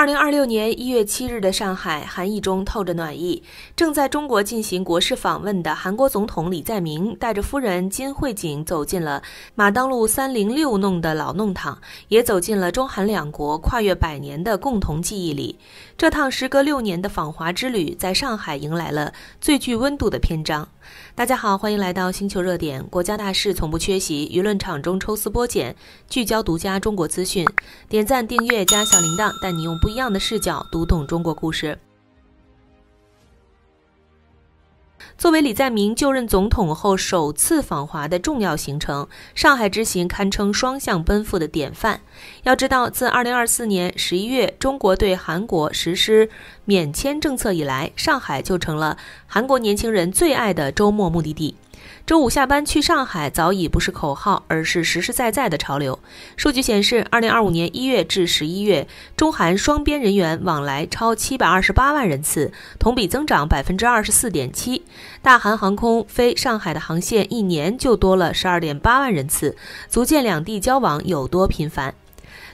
2026年1月7日的上海，寒意中透着暖意。正在中國進行國事訪問的韓國總統李在明，帶着夫人金惠景走進了馬當路306弄的老弄堂，也走進了中韓兩國跨越100年的共同記憶裡。這趟時隔6年的訪華之旅，在上海迎來了最具溫度的篇章。大家好，歡迎來到星球熱點，國家大事從不缺席，輿論場中抽絲剝繭，聚焦獨家中國資訊。點讚、訂閱加小鈴鐺，帶你用不一樣的視角讀懂中國故事。作為李在明就任總統後首次訪華的重要行程，上海之行堪稱雙向奔赴的典範。要知道，自2024年11月中國對韓國實施免簽政策以來，上海就成了韓國年輕人最愛的周末目的地。周五下班去上海早已不是口號，而是實實在在的潮流。數據顯示，2025年1月至11月，中韓雙邊人員往來超728萬人次，同比增長24.7%。大韓航空飛上海的航線一年就多了12.8萬人次，足見兩地交往有多頻繁。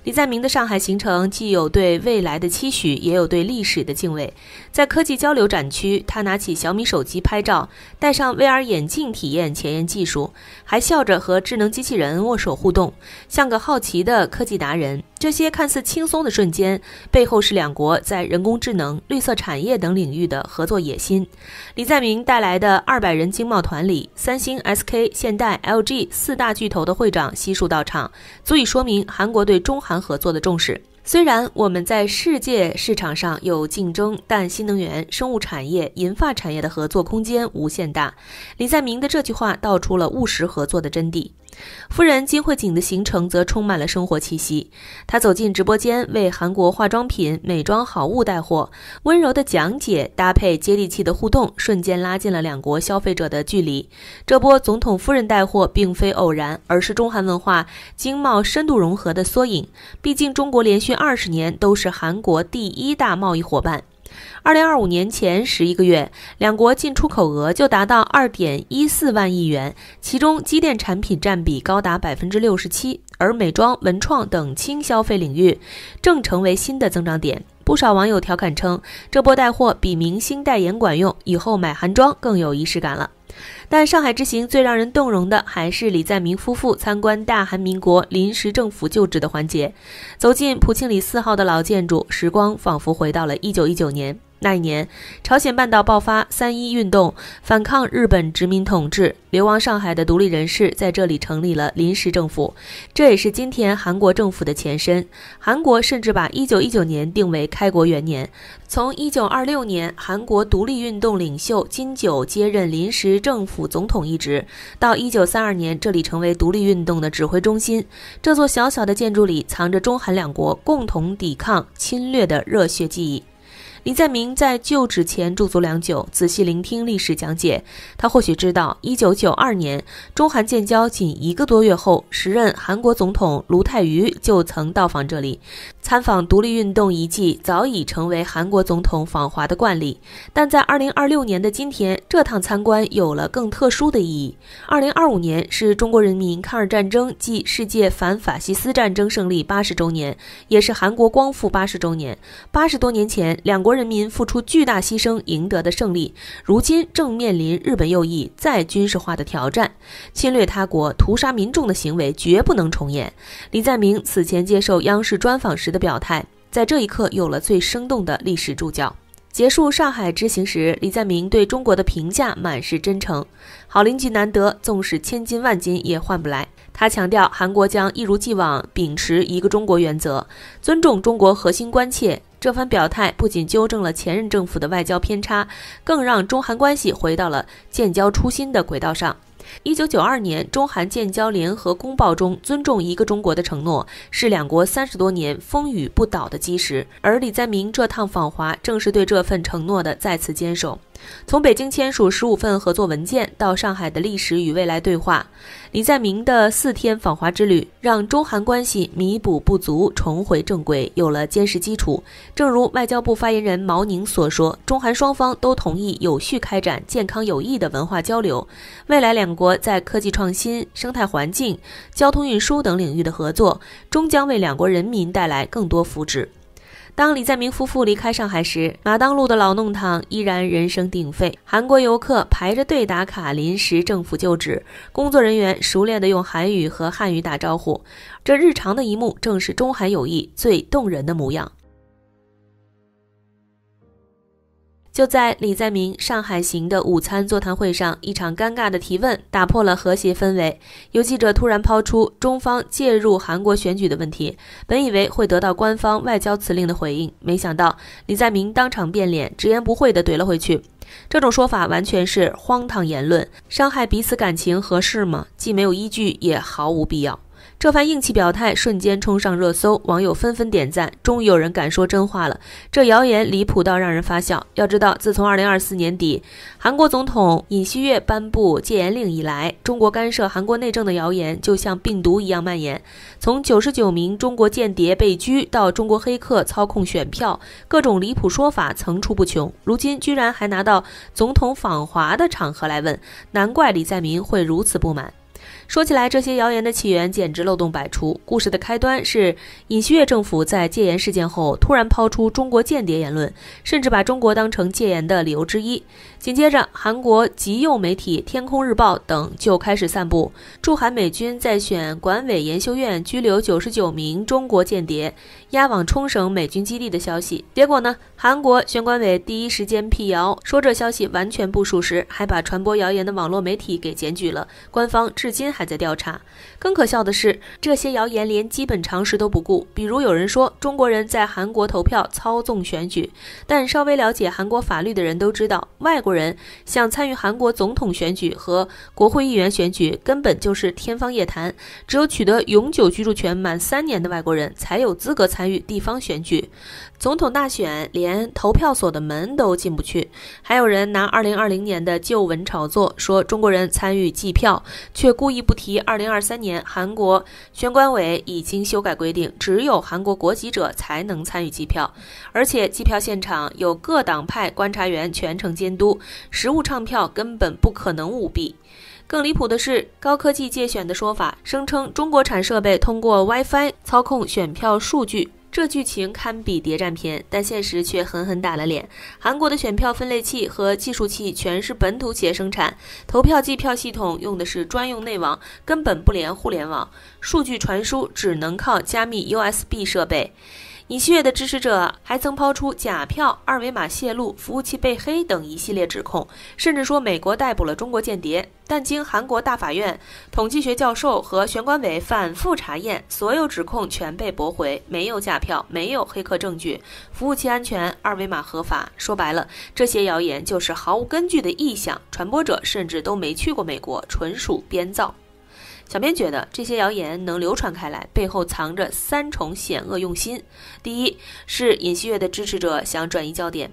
李在明的上海行程既有對未來的期許，也有對歷史的敬畏。在科技交流展區，他拿起小米手機拍照，戴上 VR 眼鏡體驗前沿技術，還笑着和智能機器人握手互動，像個好奇的科技達人。這些看似輕鬆的瞬間，背後是兩國在人工智能、綠色產業等領域的合作野心。李在明帶來的200人經貿團裡，三星、SK、現代、LG 4大巨頭的會長悉數到場，足以說明韓國對中韓合作的重視。雖然我們在世界市場上有競爭，但新能源、生物產業、銀髮產業的合作空間無限大。李在明的這句話道出了務實合作的真諦。夫人金惠景的行程則充滿了生活氣息。她走進直播間，為韓國化妝品、美妝好物帶貨，溫柔的講解搭配接地氣的互動，瞬間拉近了兩國消費者的距離。這波總統夫人帶貨並非偶然，而是中韓文化經貿深度融合的縮影。畢竟中國連續20年都是韓國第1大貿易夥伴。2025年前11個月，兩國進出口額就達到2.14萬億元，其中機電產品占比高達67%，而美妝、文創等輕消費領域正成為新的增長點。不少網友調侃稱，這波帶貨比明星代言管用，以後買韓妝更有儀式感了。但上海之行最讓人動容的還是李在明夫婦參觀大韓民國臨時政府舊址的環節。走進蒲慶里4號的老建築，時光仿佛回到了1919年。那一年，朝鮮半島爆發3·1運動，反抗日本殖民統治，流亡上海的獨立人士在這裡成立了臨時政府，這也是今天韓國政府的前身。韓國甚至把1919年定為開國元年。從1926年韓國獨立運動領袖金九接任臨時政府總統一職，到1932年這裡成為獨立運動的指揮中心。這座小小的建築裡藏着中韓兩國共同抵抗侵略的熱血記憶。李在明在就職前駐足良久，仔細聆聽歷史講解。他或許知道，1992年中韓建交僅1個多月後，時任韓國總統盧泰愚就曾到訪這裡。參訪獨立運動遺跡早已成為韓國總統訪華的慣例，但在2026年的今天，這趟參觀有了更特殊的意義。2025年是中國人民抗日戰爭暨世界反法西斯戰爭勝利80周年，也是韓國光復80周年。80多年前，兩國人民付出巨大犧牲贏得的勝利，如今正面臨日本右翼再軍事化的挑戰，侵略他國、屠殺民眾的行為絕不能重演。李在明此前接受央視專訪時的表態，在這一刻有了最生動的歷史注腳。結束上海之行時，李在明對中國的評價滿是真誠。好鄰居難得，縱使千金萬金也換不來。他強調，韓國將一如既往秉持一個中國原則，尊重中國核心關切。這番表態不僅糾正了前任政府的外交偏差，更讓中韓關係回到了建交初心的軌道上。1992年中韓建交聯合公報中尊重一個中國的承諾，是兩國30多年風雨不倒的基石，而李在明這趟訪華正是對這份承諾的再次堅守。從北京簽署15份合作文件到上海的歷史與未來對話，李在明的4天訪華之旅讓中韓關係彌補不足，重回正軌，有了堅實基礎。正如外交部發言人毛寧所說，中韓雙方都同意有序開展健康有益的文化交流，未來兩國在科技創新、生態環境、交通運輸等領域的合作，終將為兩國人民帶來更多福祉。當李在明夫婦離開上海時，馬當路的老弄堂依然人聲鼎沸，韓國遊客排着隊打卡臨時政府舊址，工作人員熟練地用韓語和漢語打招呼。這日常的一幕，正是中韓友誼最動人的模樣。就在李在明上海行的午餐座談會上，一場尷尬的提問打破了和諧氛圍。有記者突然拋出中方介入韓國選舉的問題，本以為會得到官方外交辭令的回應，沒想到李在明當場變臉，直言不諱地懟了回去。這種說法完全是荒唐言論，傷害彼此感情合適嗎？既沒有依據，也毫無必要。這番硬氣表態瞬間衝上熱搜，網友紛紛點讚，終於有人敢說真話了。這謠言離譜到讓人發笑。要知道，自從2024年底韓國總統尹錫悅頒布戒嚴令以來，中國干涉韓國內政的謠言就像病毒一樣蔓延。從99名中國間諜被拘到中國黑客操控選票，各種離譜說法層出不窮。如今居然還拿到總統訪華的場合來問，難怪李在明會如此不滿。說起來，這些謠言的起源簡直漏洞百出。故事的開端是尹錫悅政府在戒嚴事件後突然拋出中國間諜言論，甚至把中國當成戒嚴的理由之一。緊接着，韓國極右媒體天空日報等就開始散布駐韓美軍在選管委研修院拘留99名中國間諜，押往沖繩美軍基地的消息。結果呢，韓國選管委第一時間闢謠，說這消息完全不屬實，還把傳播謠言的網絡媒體給檢舉了。官方至今還在調查。更可笑的是，這些謠言連基本常識都不顧。比如有人說中國人在韓國投票操縱選舉，但稍微了解韓國法律的人都知道，外國人想參與韓國總統選舉和國會議員選舉根本就是天方夜譚，只有取得永久居住權滿3年的外國人才有資格參與地方選舉。總統大選連投票所的門都進不去。還有人拿2020年的舊聞炒作，說中國人參與計票，卻故意不提2023年韓國選管委已經修改規定，只有韓國國籍者才能參與計票，而且計票現場有各黨派觀察員全程監督，實務唱票根本不可能舞弊。更離譜的是，高科技介選的說法，聲稱中國產設備通過 WiFi 操控選票數據。這劇情堪比諜戰片，但現實卻狠狠打了臉。韓國的選票分類器和計數器全是本土企業生產，投票計票系統用的是專用內網，根本不連互聯網，數據傳輸只能靠加密 USB 設備。尹錫悅的支持者還曾拋出假票、二維碼洩露、服務器被黑等一系列指控，甚至說美國逮捕了中國間諜。但經韓國大法院、統計學教授和選管委反覆查驗，所有指控全被駁回，沒有假票，沒有黑客證據，服務器安全，二維碼合法。說白了，這些謠言就是毫無根據的臆想，傳播者甚至都沒去過美國，純屬編造。小編覺得這些謠言能流傳開來，背後藏着3重險惡用心。第一，是尹錫悅的支持者想轉移焦點。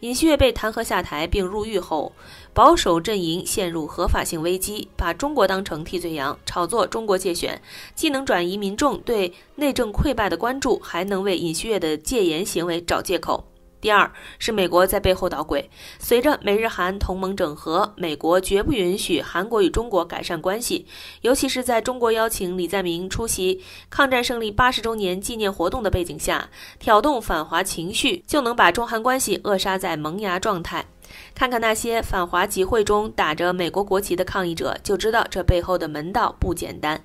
尹錫悅被彈劾下台並入獄後，保守陣營陷入合法性危機，把中國當成替罪羊，炒作中國戒選，既能轉移民眾對內政潰敗的關注，還能為尹錫悅的戒嚴行為找借口。第二，是美國在背後搗鬼。隨着美日韓同盟整合，美國絕不允許韓國與中國改善關係，尤其是在中國邀請李在明出席抗戰勝利80周年紀念活動的背景下，挑動反華情緒，就能把中韓關係扼殺在萌芽狀態。看看那些反華集會中打着美國國旗的抗議者，就知道這背後的門道不簡單。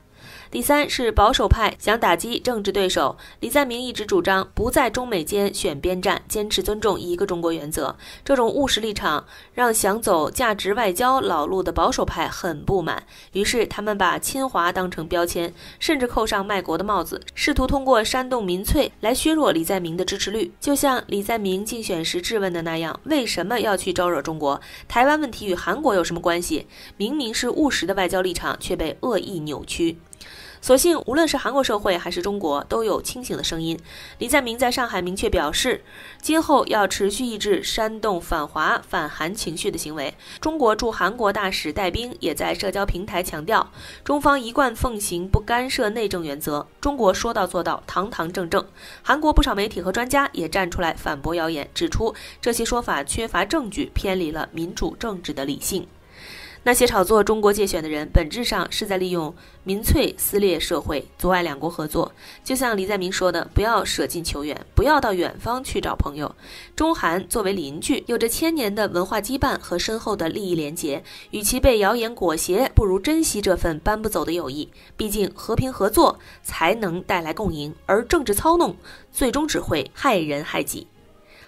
第三，是保守派想打擊政治對手。李在明一直主張不在中美間選邊站，堅持尊重一個中國原則。這種務實立場讓想走價值外交老路的保守派很不滿，於是他們把親華當成標籤，甚至扣上賣國的帽子，試圖通過煽動民粹來削弱李在明的支持率。就像李在明競選時質問的那樣，為什麼要去招惹中國？台灣問題與韓國有什麼關係？明明是務實的外交立場，卻被惡意扭曲。所幸無論是韓國社會還是中國都有清醒的聲音。李在明在上海明確表示，今後要持續抑制煽動反華反韓情緒的行為。中國駐韓國大使戴彬也在社交平台強調，中方一貫奉行不干涉內政原則，中國說到做到，堂堂正正。韓國不少媒體和專家也站出來反駁謠言，指出這些說法缺乏證據，偏離了民主政治的理性。那些炒作中國介選的人，本質上是在利用民粹撕裂社會，阻礙兩國合作。就像李在明說的，不要捨近求遠，不要到遠方去找朋友。中韓作為鄰居，有着千年的文化羈絆和深厚的利益連結，與其被謠言裹挾，不如珍惜這份搬不走的友誼。畢竟和平合作才能帶來共贏，而政治操弄最終只會害人害己。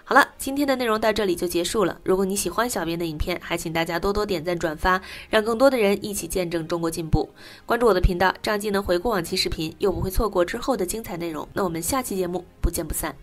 好了，今天的內容到這裡就結束了。如果你喜歡小編的影片，還請大家多多點讚轉發，讓更多的人一起見證中國進步。關注我的頻道，這樣既能回顧往期視頻，又不會錯過之後的精彩內容。那我們下期節目不見不散。